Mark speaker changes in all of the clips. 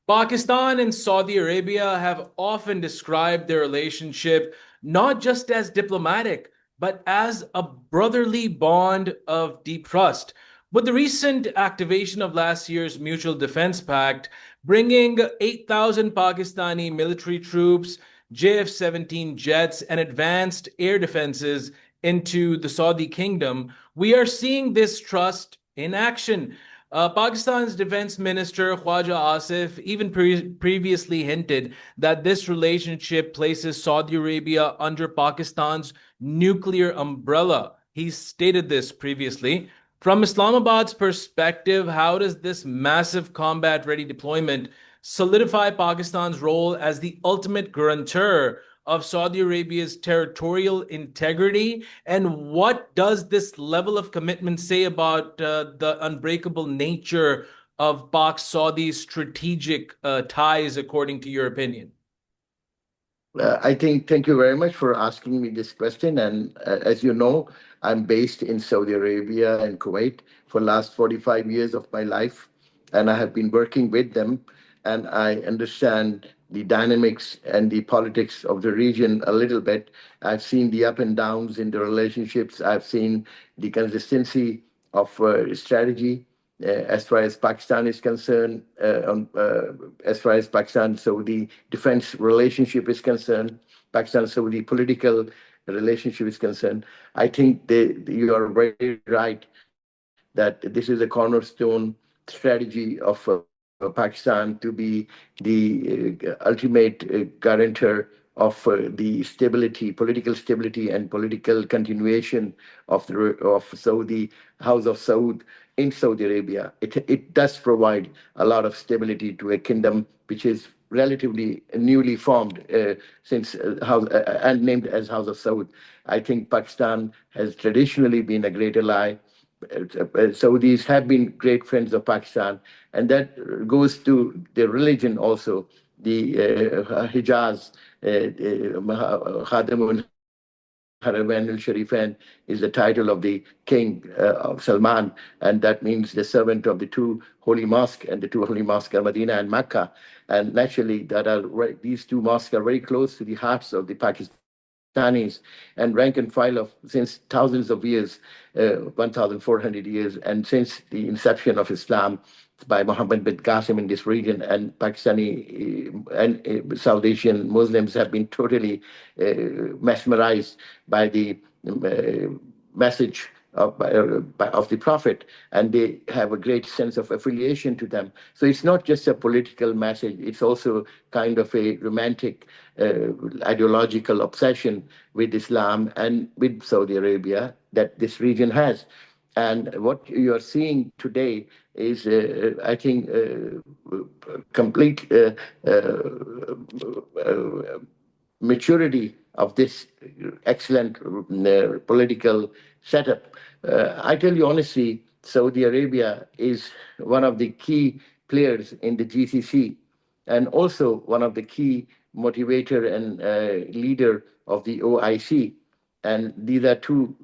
Speaker 1: Pakistan and Saudi Arabia have often described their relationship not just as diplomatic, but as a brotherly bond of deep trust. With the recent activation of last year's Mutual Defense Pact, bringing 8,000 Pakistani military troops, JF-17 jets, and advanced air defenses into the Saudi kingdom, we are seeing this trust in action. Pakistan's defense minister Khwaja Asif even previously hinted that this relationship places Saudi Arabia under Pakistan's nuclear umbrella. He stated this previously. From Islamabad's perspective, how does this massive combat ready deployment solidify Pakistan's role as the ultimate guarantor of Saudi Arabia's territorial integrity? And what does this level of commitment say about the unbreakable nature of Pak Saudi's strategic ties, according to your opinion?
Speaker 2: I think, thank you very much for asking me this question. And as you know, I'm based in Saudi Arabia and Kuwait for last 45 years of my life, and I have been working with them, and I understand the dynamics and the politics of the region a little bit. I've seen the up and downs in the relationships. I've seen the consistency of strategy as far as Pakistan is concerned, as far as Pakistan-Saudi defense relationship is concerned, Pakistan-Saudi political relationship is concerned. I think you are very right that this is a cornerstone strategy of Pakistan to be the ultimate guarantor of the stability, political stability, and political continuation of Saudi House of Saud in Saudi Arabia. It does provide a lot of stability to a kingdom which is relatively newly formed since House and named as House of Saud. I think Pakistan has traditionally been a great ally. Saudis have been great friends of Pakistan, and that goes to the religion also. The Hijaz, Khadimun Haraman al Sharifan is the title of the king of Salman, and that means the servant of the two holy mosques, and the two holy mosques are Medina and Mecca. And naturally, these two mosques are very close to the hearts of the Pakistanis and rank and file of since thousands of years, 1,400 years, and since the inception of Islam by Muhammad bin Qasim in this region, and Pakistani and South Asian Muslims have been totally mesmerized by the message of the Prophet, and they have a great sense of affiliation to them. So it's not just a political message, it's also kind of a romantic ideological obsession with Islam and with Saudi Arabia that this region has. And what you are seeing today is, I think, complete maturity of this excellent political setup. I tell you honestly, Saudi Arabia is one of the key players in the GCC, and also one of the key motivator and leader of the OIC. And these are two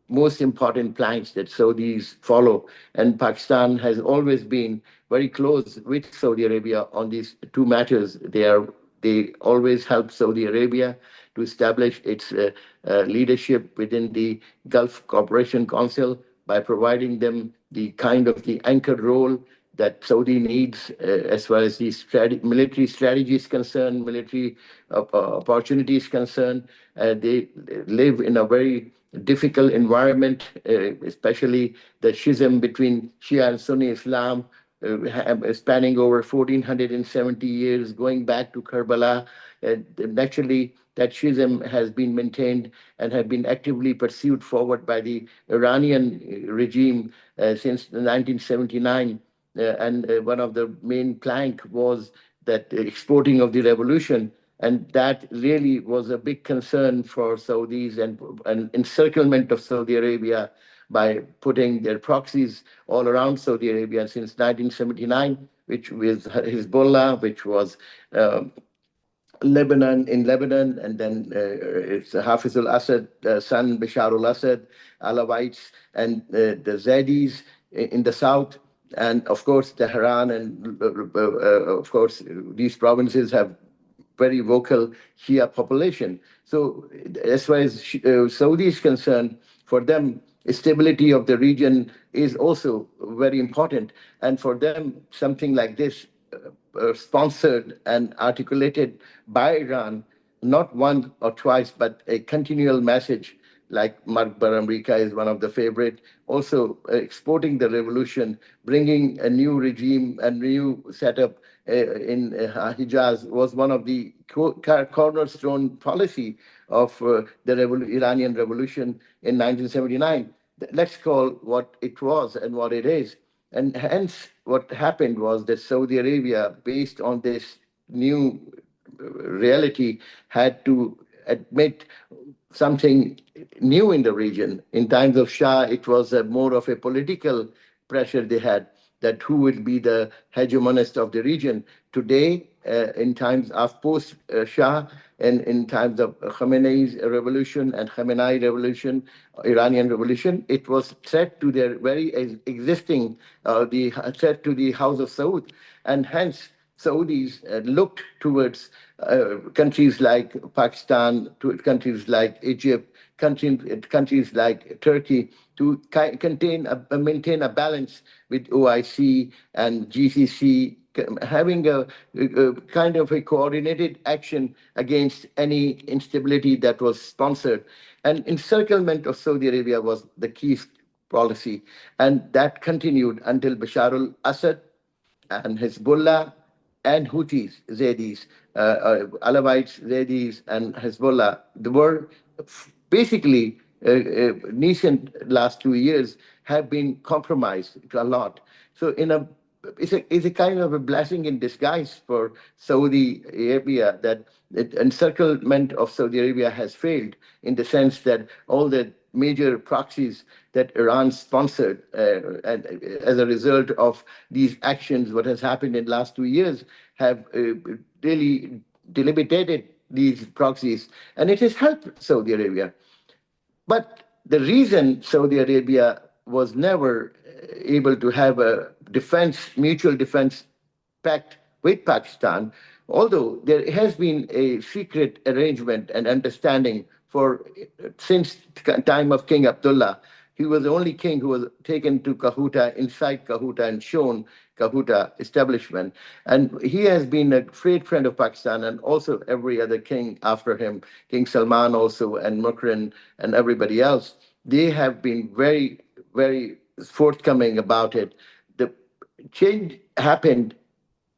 Speaker 2: most important planks that Saudis follow. And Pakistan has always been very close with Saudi Arabia on these two matters. They always help Saudi Arabia to establish its leadership within the Gulf Cooperation Council by providing them the kind of the anchor role that Saudi needs as far as the military strategy is concerned, military opportunity is concerned. They live in a very difficult environment, especially the schism between Shia and Sunni Islam, spanning over 1470 years, going back to Karbala. Naturally, that schism has been maintained and have been actively pursued forward by the Iranian regime since 1979. And one of the main plank was that exporting of the revolution, and that really was a big concern for Saudis, and encirclement of Saudi Arabia by putting their proxies all around Saudi Arabia since 1979, which was Hezbollah, which was Lebanon, and then it's Hafiz al-Assad, son Bashar al-Assad, Alawites, and the Zaydis in the south, And of course, Tehran and of course, these provinces have very vocal Shia population. So as far as Saudi is concerned, for them, stability of the region is also very important. And for them, something like this, sponsored and articulated by Iran, not one or twice, but a continual message, like Mark America is one of the favorite, also exporting the revolution, bringing a new regime and new setup in Hijaz was one of the cornerstone policy of the Iranian revolution in 1979. Let's call what it was and what it is. And hence, what happened was that Saudi Arabia, based on this new reality, had to admit something new in the region. In times of Shah, it was more of a political pressure they had, that who will be the hegemonist of the region. Today, in times of post Shah and in times of Khamenei's revolution and Khamenei revolution, Iranian revolution, it was threat to their very existing, the threat to the House of Saud. And hence, Saudis looked towards countries like Pakistan, to countries like Egypt, countries like Turkey to maintain a balance with OIC and GCC, having a kind of a coordinated action against any instability that was sponsored. And encirclement of Saudi Arabia was the key policy. And that continued until Bashar al-Assad and Hezbollah and Houthis, Zaydis, Alawites, Zaydis, and Hezbollah. They were basically recent last 2 years have been compromised a lot. So it's a kind of a blessing in disguise for Saudi Arabia that the encirclement of Saudi Arabia has failed in the sense that all the major proxies that Iran sponsored, and as a result of these actions, what has happened in the last 2 years have really delimited these proxies, and it has helped Saudi Arabia. But the reason Saudi Arabia was never able to have a mutual defense pact with Pakistan, although there has been a secret arrangement and understanding for since time of King Abdullah. He was the only king who was taken to Kahuta, inside Kahuta, and shown Kahuta establishment. And he has been a great friend of Pakistan and also every other king after him, King Salman also, and Mukran, and everybody else. They have been very, very forthcoming about it. The change happened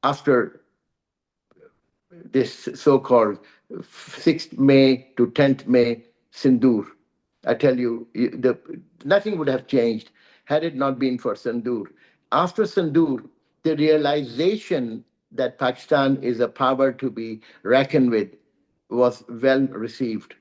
Speaker 2: after this so-called 6th May to 10th May Sindoor. I tell you, nothing would have changed had it not been for Sindoor. After Sindoor, the realization that Pakistan is a power to be reckoned with was well received.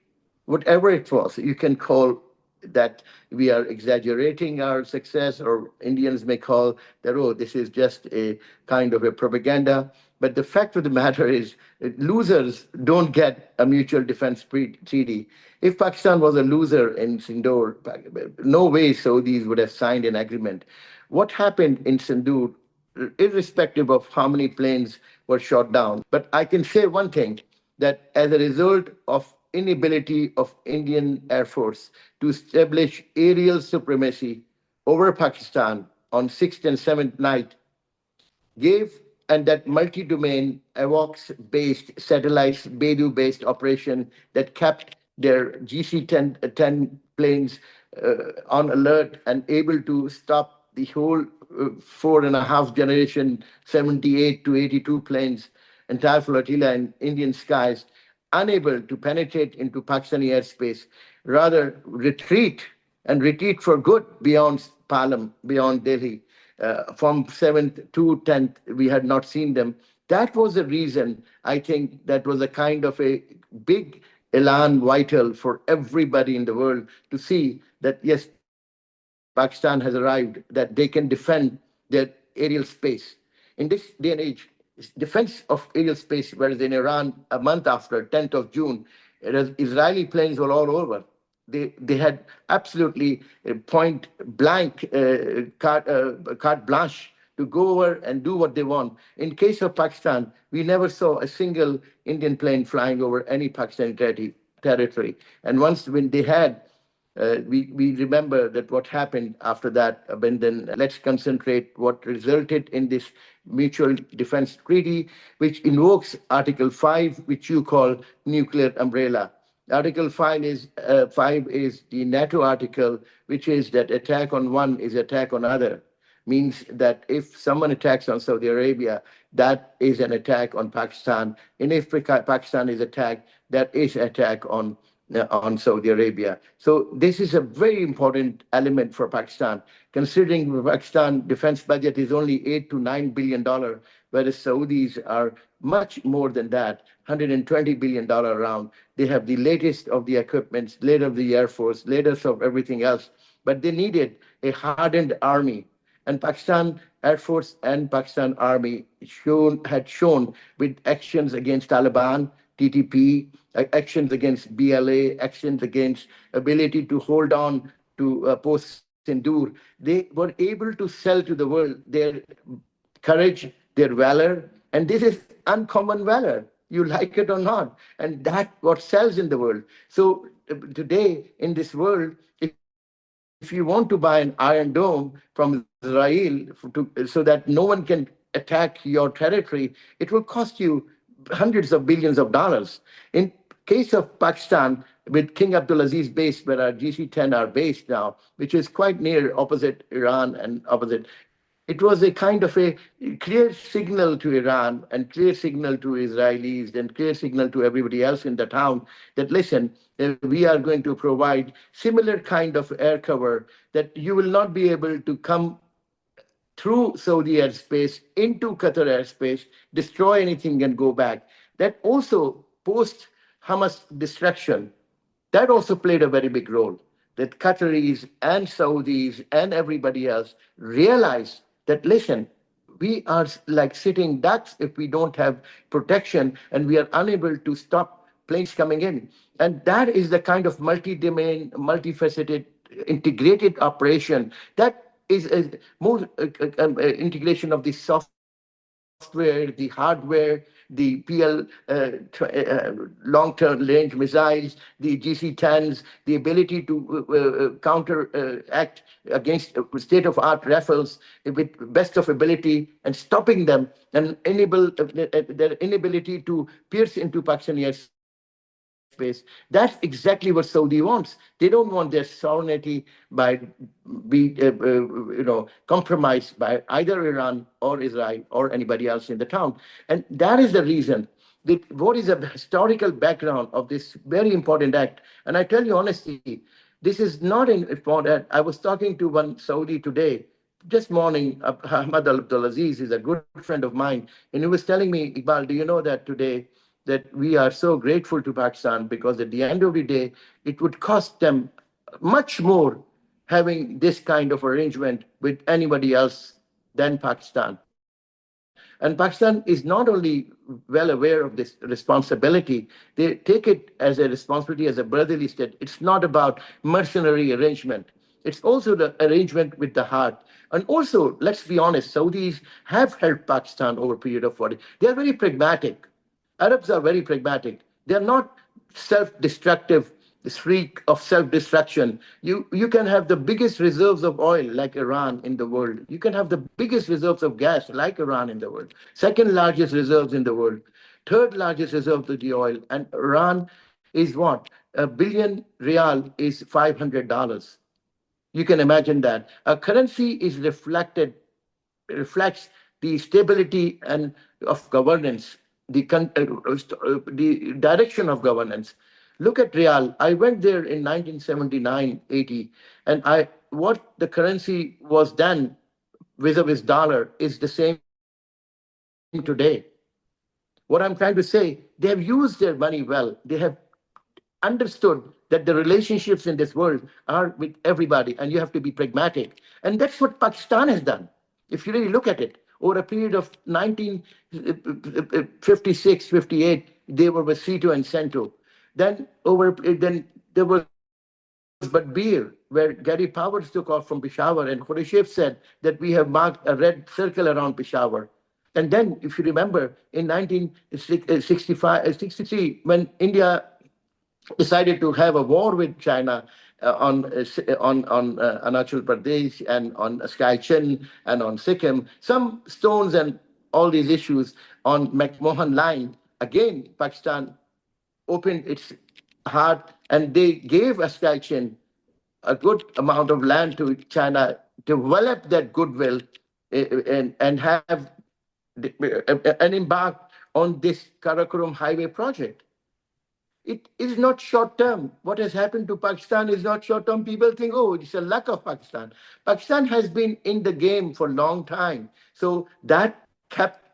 Speaker 2: Whatever it was, you can call that we are exaggerating our success, or Indians may call that, oh, this is just a kind of a propaganda. But the fact of the matter is, losers don't get a mutual defense treaty. If Pakistan was a loser in Sindoor, no way Saudis would have signed an agreement. What happened in Sindoor, irrespective of how many planes were shot down. But I can say one thing, that as a result of inability of Indian Air Force to establish aerial supremacy over Pakistan on 6th and 7th night, gave and that multi-domain AWACS-based satellites, Beidou-based operation that kept their GC-10 planes on alert and able to stop the whole four and a half generation 78 to 82 planes, entire flotilla in Indian skies, unable to penetrate into Pakistani airspace, rather retreat for good beyond Palam, beyond Delhi. From 7th to 10th, we had not seen them. That was the reason, I think, that was a kind of a big elan vital for everybody in the world to see that, yes, Pakistan has arrived, that they can defend their aerial space. In this day and age, defense of aerial space, whereas in Iran, a month after, 10th of June, Israeli planes were all over. They had absolutely point blank carte blanche to go over and do what they want. In case of Pakistan, we never saw a single Indian plane flying over any Pakistani territory. And once when they had, we remember that what happened after that, when then let's concentrate what resulted in this mutual defense treaty, which invokes Article 5, which you call nuclear umbrella. Article 5 is the NATO article, which is that attack on one is attack on other. Means that if someone attacks on Saudi Arabia, that is an attack on Pakistan, and if Pakistan is attacked, that is attack on Saudi Arabia. So this is a very important element for Pakistan, considering Pakistan defense budget is only $8 to $9 billion, whereas Saudis are much more than that, $120 billion around. They have the latest of the equipments, latest of the Air Force, latest of everything else, but they needed a hardened army. And Pakistan Air Force and Pakistan Army had shown with actions against Taliban, TTP, actions against BLA, actions against ability to hold on to post-Sindoor. They were able to sell to the world their courage, their valor, and this is uncommon valor. You like it or not, and that what sells in the world. So today in this world, if you want to buy an Iron Dome from Israel so that no one can attack your territory, it will cost you hundreds of billions of dollars. In case of Pakistan, with King Abdulaziz base, where our GC-10 are based now, which is quite near opposite Iran and opposite, it was a kind of a clear signal to Iran and clear signal to Israelis and clear signal to everybody else in the town that, listen, we are going to provide similar kind of air cover that you will not be able to come through Saudi airspace into Qatar airspace, destroy anything and go back. That also post Hamas destruction, that also played a very big role. That Qataris and Saudis and everybody else realized that, listen, we are like sitting ducks if we don't have protection and we are unable to stop planes coming in. And that is the kind of multi-domain, multifaceted, integrated operation that is a more integration of the software, the hardware, the PL long-term range missiles, the GC-10s, the ability to counteract against state-of-art rifles with best of ability and stopping them and enable their inability to pierce into Pakistani airspace. That's exactly what Saudi wants. They don't want their sovereignty by compromised by either Iran or Israel or anybody else in the town. And that is the reason that what is a historical background of this very important act. And I tell you honestly, this is not an important. I was talking to one Saudi today, just morning. Ahmad Abdulaziz is a good friend of mine, and he was telling me, Iqbal, do you know that today that we are so grateful to Pakistan because at the end of the day, it would cost them much more having this kind of arrangement with anybody else than Pakistan. And Pakistan is not only well aware of this responsibility, they take it as a responsibility, as a brotherly state. It's not about mercenary arrangement. It's also the arrangement with the heart. And also, let's be honest, Saudis have helped Pakistan over a period of 40. They are very pragmatic. Arabs are very pragmatic. They're not self-destructive, this freak of self-destruction. You can have the biggest reserves of oil like Iran in the world. You can have the biggest reserves of gas like Iran in the world. Second largest reserves in the world. Third largest reserves of the oil. And Iran is what? A billion real is $500. You can imagine that. A currency is reflects the stability and of governance, the direction of governance. Look at Real. I went there in 1979, 80, and I what the currency was then vis-a-vis dollar is the same today. What I'm trying to say, they have used their money well. They have understood that the relationships in this world are with everybody and you have to be pragmatic. And that's what Pakistan has done. If you really look at it, over a period of 1956, 58, they were with Cito and Cento. Then there was but beer. where Gary Powers took off from Peshawar, and Khrushchev said that we have marked a red circle around Peshawar. And then, if you remember, in 1965, 63, when India decided to have a war with China on Arunachal Pradesh and on Skychin and on Sikkim, some stones and all these issues on McMahon Line. Again, Pakistan opened its heart and they gave Skychin a good amount of land to China, develop that goodwill, and have and embark on this Karakoram Highway project. It is not short term. What has happened to Pakistan is not short term. People think, oh, it's a luck of Pakistan. Pakistan has been in the game for a long time. So that kept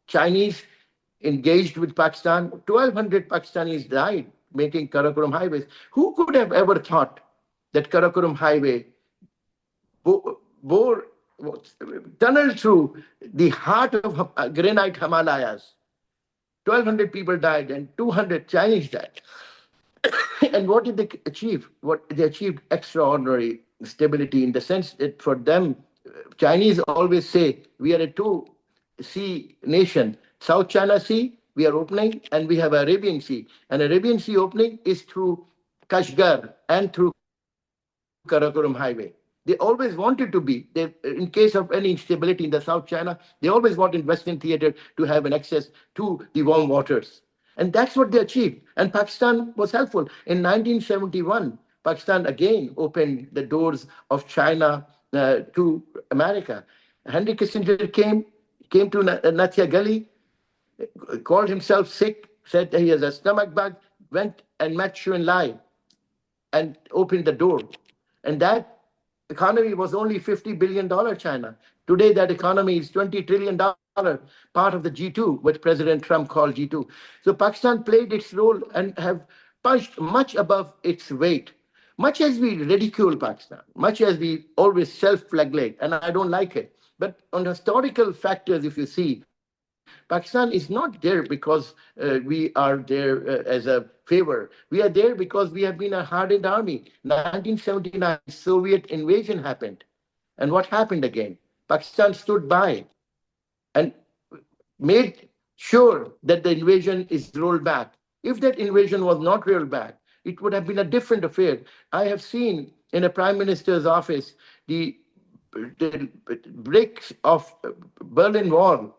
Speaker 2: Chinese engaged with Pakistan. 1,200 Pakistanis died making Karakoram highways. Who could have ever thought that Karakoram highway bore, tunneled through the heart of granite Himalayas? 1,200 people died and 200 Chinese died. And what did they achieve? What they achieved extraordinary stability in the sense that for them, Chinese always say we are a two sea nation. South China Sea, we are opening, and we have Arabian Sea. And Arabian Sea opening is through Kashgar and through Karakoram Highway. They always wanted to be. In case of any instability in the South China, they always wanted Western theater to have an access to the warm waters. And that's what they achieved. And Pakistan was helpful. In 1971, Pakistan again opened the doors of China to America. Henry Kissinger came to Nathia Gully, called himself sick, said that he has a stomach bug, went and met Xu Enlai and opened the door. And that economy was only $50 billion China. Today, that economy is $20 trillion, part of the G2, what President Trump called G2. So Pakistan played its role and have punched much above its weight. Much as we ridicule Pakistan, much as we always self-flagellate, and I don't like it, but on historical factors, if you see, Pakistan is not there because we are there as a favor. We are there because we have been a hardened army. 1979, Soviet invasion happened. And what happened again? Pakistan stood by and made sure that the invasion is rolled back. If that invasion was not rolled back, it would have been a different affair. I have seen in a prime minister's office the bricks of Berlin Wall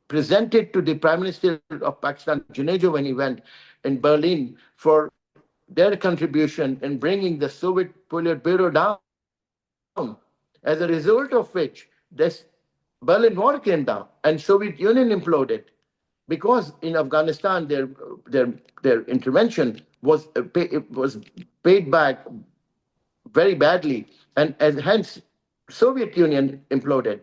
Speaker 2: presented to the Prime Minister of Pakistan, Junejo, when he went in Berlin for their contribution in bringing the Soviet Politburo down. As a result of which, this Berlin Wall came down and Soviet Union imploded because in Afghanistan their intervention was paid back very badly, and as hence Soviet Union imploded.